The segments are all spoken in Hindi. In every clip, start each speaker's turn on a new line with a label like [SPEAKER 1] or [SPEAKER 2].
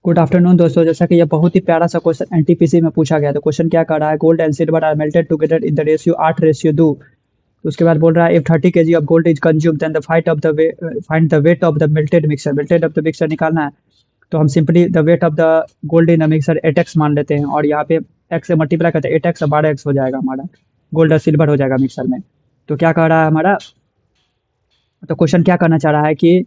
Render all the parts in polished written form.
[SPEAKER 1] गुड आफ्टरनून दोस्तों। जैसा कि ये बहुत ही प्यारा सा क्वेश्चन एनटीपीसी में पूछा गया। तो क्वेश्चन क्या कर रहा है, gold and silver are melted together in the ratio 8:2। तो उसके बाद बोल रहा है if 30 kg of gold is consume then the find the weight of the melted mixture. Melted of the mixture निकालना है तो हम simply the weight of the gold in the mixture 8x मान लेते हैं और यहाँ पे x से मल्टीप्लाई करते हैं 8x और 12x हो जाएगा हमारा। गोल्ड और सिल्वर हो जाएगा मिक्सर में। तो क्या कह रहा है हमारा, तो क्वेश्चन क्या करना चाह रहा है कि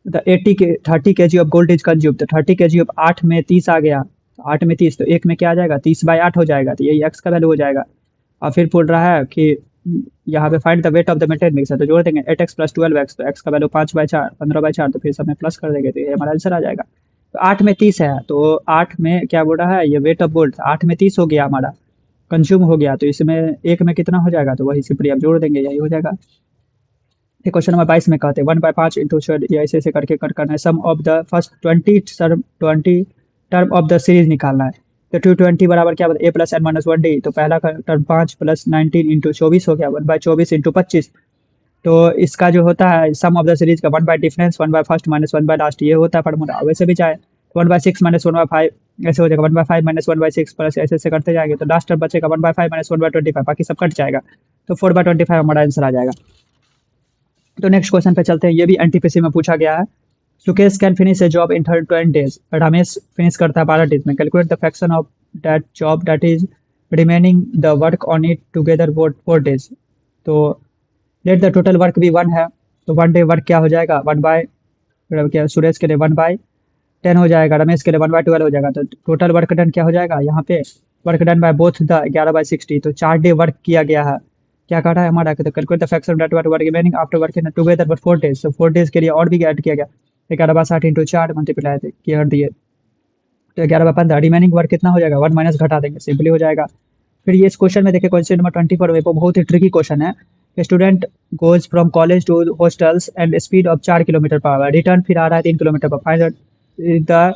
[SPEAKER 1] the 30 kg of gold is consume. तो 30 kg ऑफ 8 में 30 आ गया, तो 8 में 30 तो एक में क्या आ जाएगा, 30/8 हो जाएगा। तो यही एक्स का वैल्यू हो जाएगा। और फिर बोल रहा है कि यहाँ पे find the weight of the melted mixer. तो जोड़ देंगे 8x + 12x, तो x का वैल्यू 5/4 15/4, तो फिर सब में प्लस कर देंगे तो ये हमारा आंसर आ जाएगा। तो 8 में 30 है, तो 8 में क्या बोल रहा है, ये वेट ऑफ गोल्ड 8 में 30 हो गया हमारा, कंज्यूम हो गया। तो इसमें एक में कितना हो जाएगा, तो वही सिंपली आप जोड़ देंगे, यही हो जाएगा। फिर क्वेश्चन नंबर 22 में कहते हैं 1/5 इंटू ये ऐसे ऐसे करके कर करना है। Sum of the first 20 term of the series निकालना है। तो 220 बराबर क्या बता, a+n-1d। तो पहला का टर्म 5 + 19 इंटू 24 हो गया, 1/24 इंटू 25। तो इसका जो होता है सम ऑफ द सीरीज का 1 bye difference 1 by first minus 1 by last, ये होता है फॉर्मूला। वैसे भी चाहे 1/6 माइनस 1/5 ऐसे हो जाएगा, 1/5 माइनस 1/6 प्लस ऐसे ऐसे करते जाएंगे तो लास्ट टर्म बचेगा 1/5 माइनस 1/25, बाकी सब कट जाएगा। तो 4/25 हमारा आंसर आ जाएगा। तो नेक्स्ट क्वेश्चन पे चलते हैं, ये भी एनटीपीसी में पूछा गया है। Sukesh can finish A job in 20 days. Ramesh finish करता है 12 डेज में। Calculate the fraction of that job that is remaining the work on it together 4 days. तो लेट द टोटल वर्क भी 1 है, तो 1 डे वर्क क्या हो जाएगा, 1/, क्या सुरेश के लिए 1/10 हो जाएगा, रमेश के लिए 1/12 हो जाएगा। तो टोटल वर्क डन क्या हो जाएगा, यहाँ पे work done by both the 11/60। तो 4 डे वर्क किया गया है। क्या कह रहा है हमारा, तो calculate the fraction that work remaining after working together for 4 days. तो 4 डेज के लिए और भी ऐड किया गया, 11/60 इंटू 4 मल्टीप्लाई कर दिए, तो 11/15। रिमेनिंग वर्क कितना हो जाएगा, 1 माइनस घटा देंगे, सिंपली हो जाएगा। फिर ये इस क्वेश्चन में देखिए, क्वेश्चन नंबर 24 में बहुत ही ट्रिकी क्वेश्चन है। Student goes from college to hostels and speed of 4 kilometre per hour, return फिर आ रहा है 3 kilometre per. Find the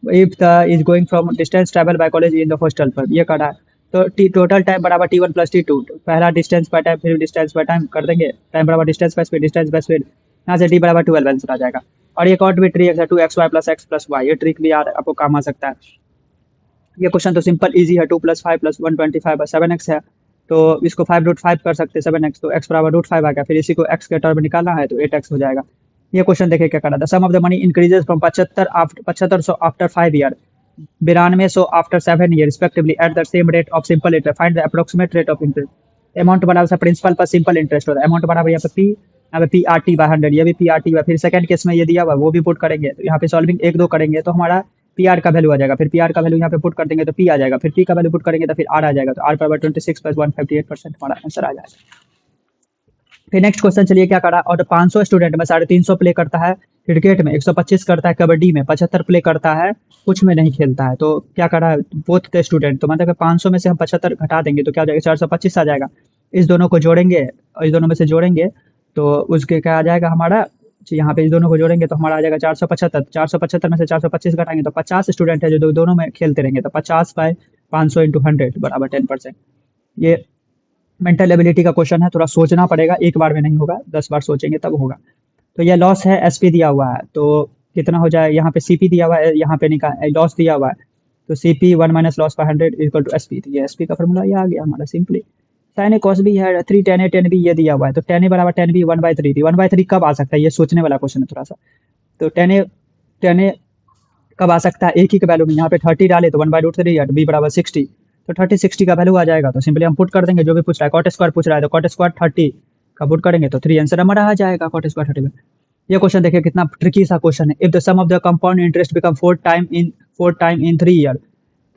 [SPEAKER 1] if the is going from distance travel by college in the hostel पर, ये कर रहा है। तो टोटल टाइम बराबर T1 + T2। पहला डिस्टेंस बाय टाइम, फिर डिस्टेंस बाय टाइम कर देंगे, टाइम बराबर distance by speed, distance by speed, यहाँ से D बराबर 12 आंसर आ जाएगा। और एक और भी ट्रिक है 2xy + x + y, ये ट्रिक भी यार आपको काम आ सकता है। ये क्वेश्चन तो सिंपल इजी है, 2 + 5 + 125 7x है। तो इसको 5√5 कर सकते हैं 7x, तो x बराबर √5 आ गया। फिर इसी को x के टर्म निकालना है तो 8x हो जाएगा। ये क्वेश्चन देखिए क्या कर रहा था, sum of the money increases from 7500 after 5 year, 9200 after 7 year respectively at the same rate of simple interest, find the approximate rate of interest. Amount बराबर सा प्रिंसिपल पर सिंपल इंटरेस्ट होता है। अमाउंट बराबर यहाँ पे पी, यहाँ पे PRT/100, ये भी PRT है। फिर सेकंड केस में ये दिया हुआ वो भी पुट करेंगे, तो यहाँ पे सॉल्विंग 1 2 करेंगे तो हमारा PR का वैल्यू आ जाएगा। फिर PR का वैल्यू यहाँ पे पुट कर देंगे तो P आ जाएगा। फिर P का वैल्यू पुट करेंगे तो फिर R आ जाएगा। तो R बराबर 26 + 158% हमारा आंसर आ जाएगा। फिर नेक्स्ट क्वेश्चन चलिए क्या करा, और 500 स्टूडेंट में 350 प्ले करता है क्रिकेट में, 125 करता है कबड्डी में, 75 प्ले करता है कुछ में नहीं खेलता है। तो क्या करा है बोथ द स्टूडेंट, तो मतलब 500 में से हम 75 घटा देंगे तो क्या हो जाएगा, 425 आ जाएगा। इस दोनों को जोड़ेंगे और इस दोनों में से जोड़ेंगे तो उसके क्या आ जाएगा हमारा, यहाँ पे इस दोनों को जोड़ेंगे तो हमारा आ जाएगा 475। 475 में से 425 घटाएंगे तो 50 स्टूडेंट है जो दोनों में खेलते रहेंगे, तो 50/500 इंटू 100 बराबर 10%। ये मेंटल एबिलिटी का क्वेश्चन है, थोड़ा सोचना पड़ेगा, एक बार में नहीं होगा, 10 बार सोचेंगे तब होगा। तो ये लॉस है, एसपी दिया हुआ है तो कितना हो जाए, यहाँ पे सीपी दिया हुआ है, यहाँ पे लॉस दिया हुआ है। तो सीपी 1 माइनस लॉस का 100 इक्वल टू एसपी। तो ये एसपी का फॉर्मूला ये आ गया हमारा सिंपली। साइन ए कॉस भी है 3 tan A tan B ये दिया हुआ है, तो tan A बराबर tan B 1/3 थी। 1/3 कब आ सकता है, ये सोचने वाला क्वेश्चन है थोड़ा सा। तो tan A कब आ सकता है, एक ही का वैल्यू में, यहाँ पे 30 डाले तो 1/√3 है, बी बराबर 60। तो 30 60 का वैल्यू आ जाएगा, तो सिंपली हम पुट कर देंगे जो भी पूछ रहा है। कॉट स्क्वायर पूछ रहा है तो कॉट स्क्वायर 30 का पुट करेंगे तो 3 आंसर हमारा आ जाएगा कॉट स्क्वायर 30 में। ये क्वेश्चन देखिए कितना ट्रिकी सा क्वेश्चन है। If the sum of the compound interest become 4 time in 3 year,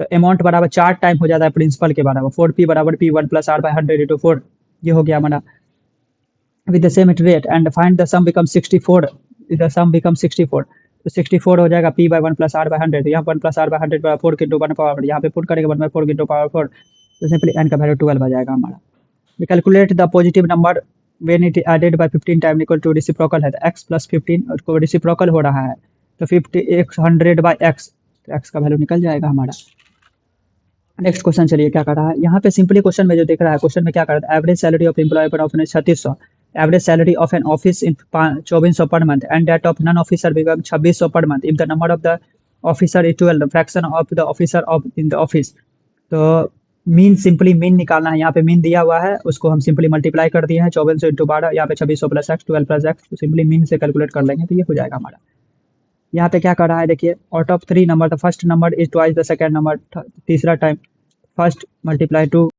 [SPEAKER 1] तो अमाउंट बराबर 4 टाइम हो जाता है प्रिंसिपल के बराबर। 4p बराबर p1 + r/100 इंटू 4, ये हो गया हमारा with the same rate and find the sum becomes 64, the sum becomes 64। तो 64 हो जाएगा p/1 + r/100, तो यहाँ 1 + r/100 बराबर 4 into 1 पावर, यहाँ पे पुट करेंगे 1/4 into पावर 4, तो सिंपली n का वैल्यू 12 आ जाएगा हमारा। we calculate the positive number when it added by 15 time equal to reciprocal है, तो x + 15 और को रेसिप्रोकल हो रहा है तो 100/x, तो x का वैल्यू निकल जाएगा हमारा। नेक्स्ट क्वेश्चन चलिए क्या कर रहा है, यहाँ पे सिंपली क्वेश्चन में जो दिख रहा है, क्वेश्चन में क्या कर रहा है, एवरेज सैलरी ऑफ एम्प्लॉय पर office 3600, average salary of an office in 2400 per month and that of non officer become 2600 per month if the number of the officer is 12, fraction of the officer of in the office. तो मीन सिंपली मीन निकालना है, यहाँ पे मीन दिया हुआ है, उसको हम सिंपली मल्टीप्लाई कर दिए हैं 2400 इंटू 12, यहाँ पे 2600 प्लस एक्स 12 प्लस एक्स, तो सिंपली मीन से कैलकुलेट कर लेंगे तो ये हो जाएगा हमारा। यहाँ पे क्या कर रहा है देखिए, out of 3 number the first number is twice the second number, तीसरा टाइम फर्स्ट मल्टीप्लाई टू